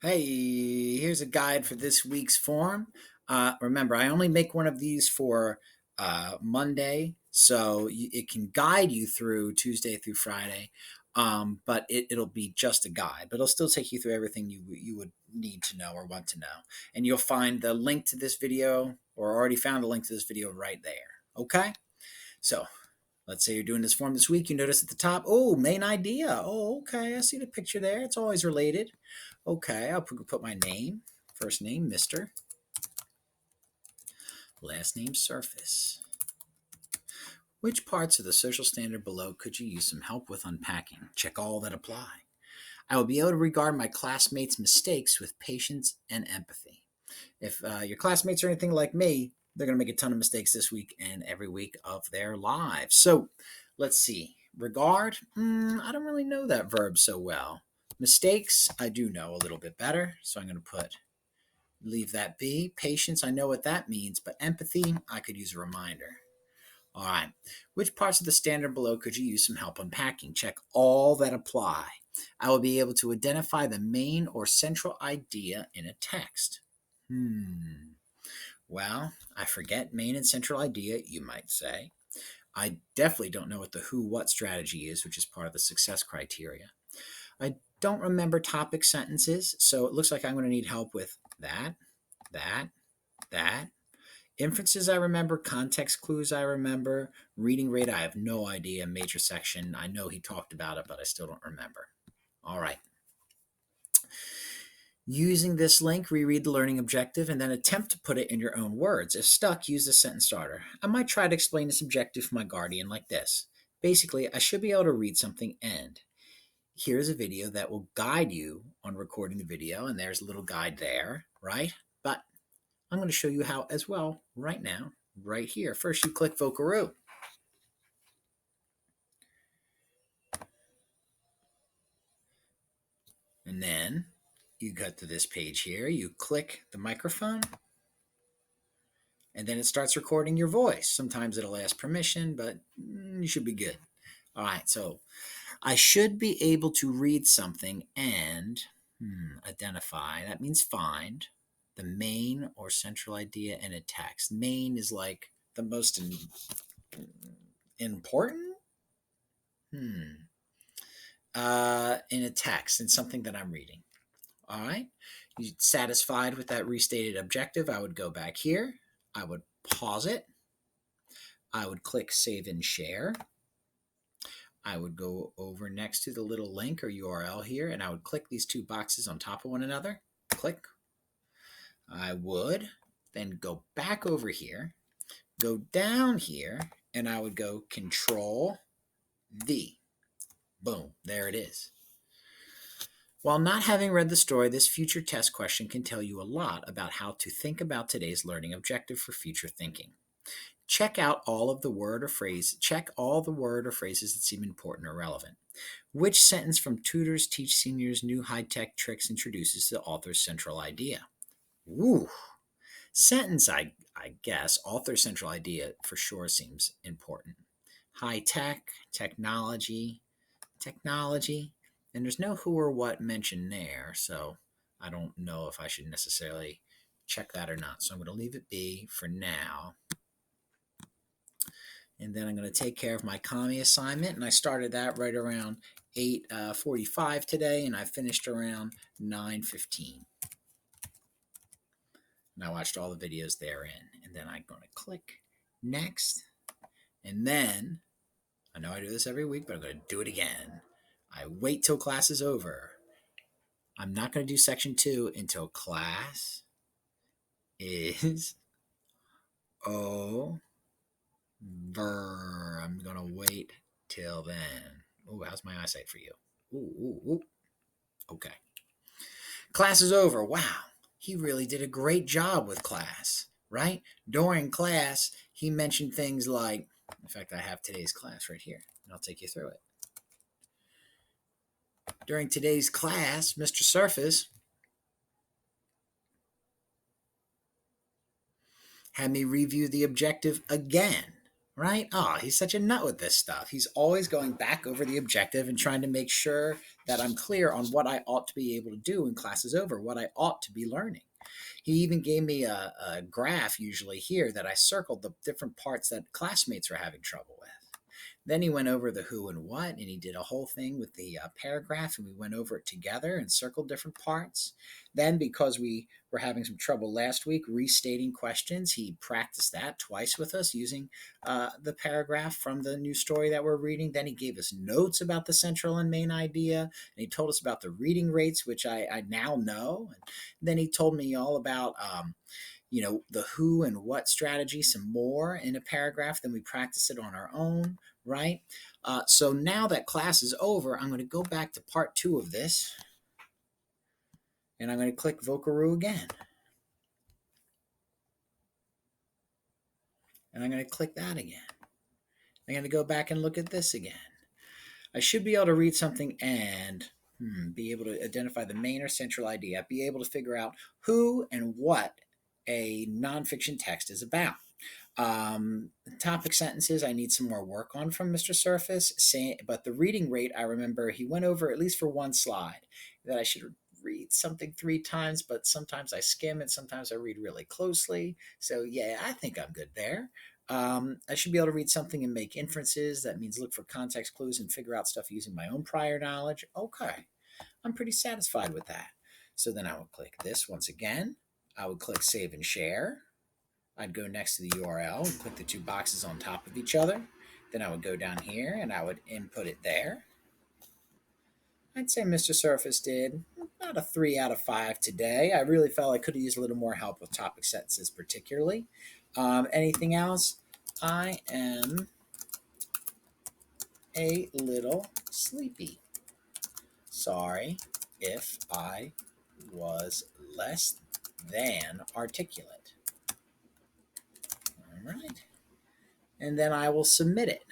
Hey, here's a guide for this week's form. Remember, I only make one of these for Monday, so it can guide you through Tuesday through Friday, but it'll be just a guide. But it'll still take you through everything you would need to know or want to know. And you'll find the link to this video, or already found a link to this video right there. Okay? So let's say you're doing this form this week. You notice at the top, oh, main idea. Oh, okay. I see the picture there. It's always related. Okay, I'll put my name. First name, Mr. Last name, Surface. Which parts of the social standard below could you use some help with unpacking? Check all that apply. I will be able to regard my classmates' mistakes with patience and empathy. If your classmates are anything like me, they're going to make a ton of mistakes this week and every week of their lives. So let's see. Regard, I don't really know that verb so well. Mistakes, I do know a little bit better. So I'm going to leave that be. Patience, I know what that means, but empathy, I could use a reminder. All right. Which parts of the standard below could you use some help unpacking? Check all that apply. I will be able to identify the main or central idea in a text. Well, I forget main and central idea, you might say. I definitely don't know what the who what strategy is, which is part of the success criteria. I don't remember topic sentences, so it looks like I'm going to need help with that, that. Inferences I remember, context clues I remember, reading rate I have no idea, major section I know he talked about it, but I still don't remember. All right. Using this link, reread the learning objective and then attempt to put it in your own words. If stuck, use the sentence starter. I might try to explain this objective for my guardian like this. Basically, I should be able to read something and here's a video that will guide you on recording the video, and there's a little guide there, right? But I'm going to show you how as well right now, right here. First, you click Vocaroo. And then you got to this page here. You click the microphone, and then it starts recording your voice. Sometimes it'll ask permission, but you should be good. All right, so I should be able to read something and identify. That means find the main or central idea in a text. Main is like the most important in a text, in something that I'm reading. All right. You satisfied with that restated objective? I would go back here. I would pause it. I would click Save and Share. I would go over next to the little link or URL here, and I would click these two boxes on top of one another. Click. I would then go back over here, go down here, and I would go Control V. Boom, there it is. While not having read the story, this future test question can tell you a lot about how to think about today's learning objective for future thinking. Check all the word or phrases that seem important or relevant. Which sentence from Tutors Teach Seniors New High-Tech Tricks introduces the author's central idea? Woo! Sentence, I guess. Author's central idea for sure seems important. High-tech, technology, and there's no who or what mentioned there, so I don't know if I should necessarily check that or not. So I'm going to leave it be for now. And then I'm going to take care of my Kami assignment, and I started that right around 8:45 today, and I finished around 9:15. And I watched all the videos therein, and then I'm going to click Next, and then, I know I do this every week, but I'm going to do it again. I wait till class is over. I'm not going to do section 2 until class is over. I'm going to wait till then. Oh, how's my eyesight for you? Ooh. Okay. Class is over. Wow. He really did a great job with class, right? During class, he mentioned things like, in fact, I have today's class right here, and I'll take you through it. During today's class, Mr. Surface had me review the objective again, right? Oh, he's such a nut with this stuff. He's always going back over the objective and trying to make sure that I'm clear on what I ought to be able to do when class is over, what I ought to be learning. He even gave me a graph, usually here, that I circled the different parts that classmates were having trouble with. Then he went over the who and what, and he did a whole thing with the paragraph, and we went over it together and circled different parts. Then, because we were having some trouble last week restating questions, he practiced that twice with us using the paragraph from the new story that we're reading. Then he gave us notes about the central and main idea, and he told us about the reading rates, which I now know. And then he told me all about the who and what strategy some more in a paragraph. Then we practice it on our own, right? So now that class is over, I'm going to go back to part 2 of this, and I'm going to click Vocaroo again. And I'm going to click that again. I'm going to go back and look at this again. I should be able to read something and be able to identify the main or central idea, be able to figure out who and what a nonfiction text is about. Topic sentences I need some more work on from Mr. Surface, but the reading rate, I remember he went over, at least for one slide, that I should read something 3 times, but sometimes I skim and sometimes I read really closely. So yeah, I think I'm good there. I should be able to read something and make inferences. That means look for context clues and figure out stuff using my own prior knowledge. Okay, I'm pretty satisfied with that. So then I would click this once again. I would click save and share. I'd go next to the URL and click the 2 boxes on top of each other. Then I would go down here and I would input it there. I'd say Mr. Surface did about a 3 out of 5 today. I really felt I could have used a little more help with topic sentences particularly. Anything else? I am a little sleepy. Sorry if I was less than articulate. All right. And then I will submit it.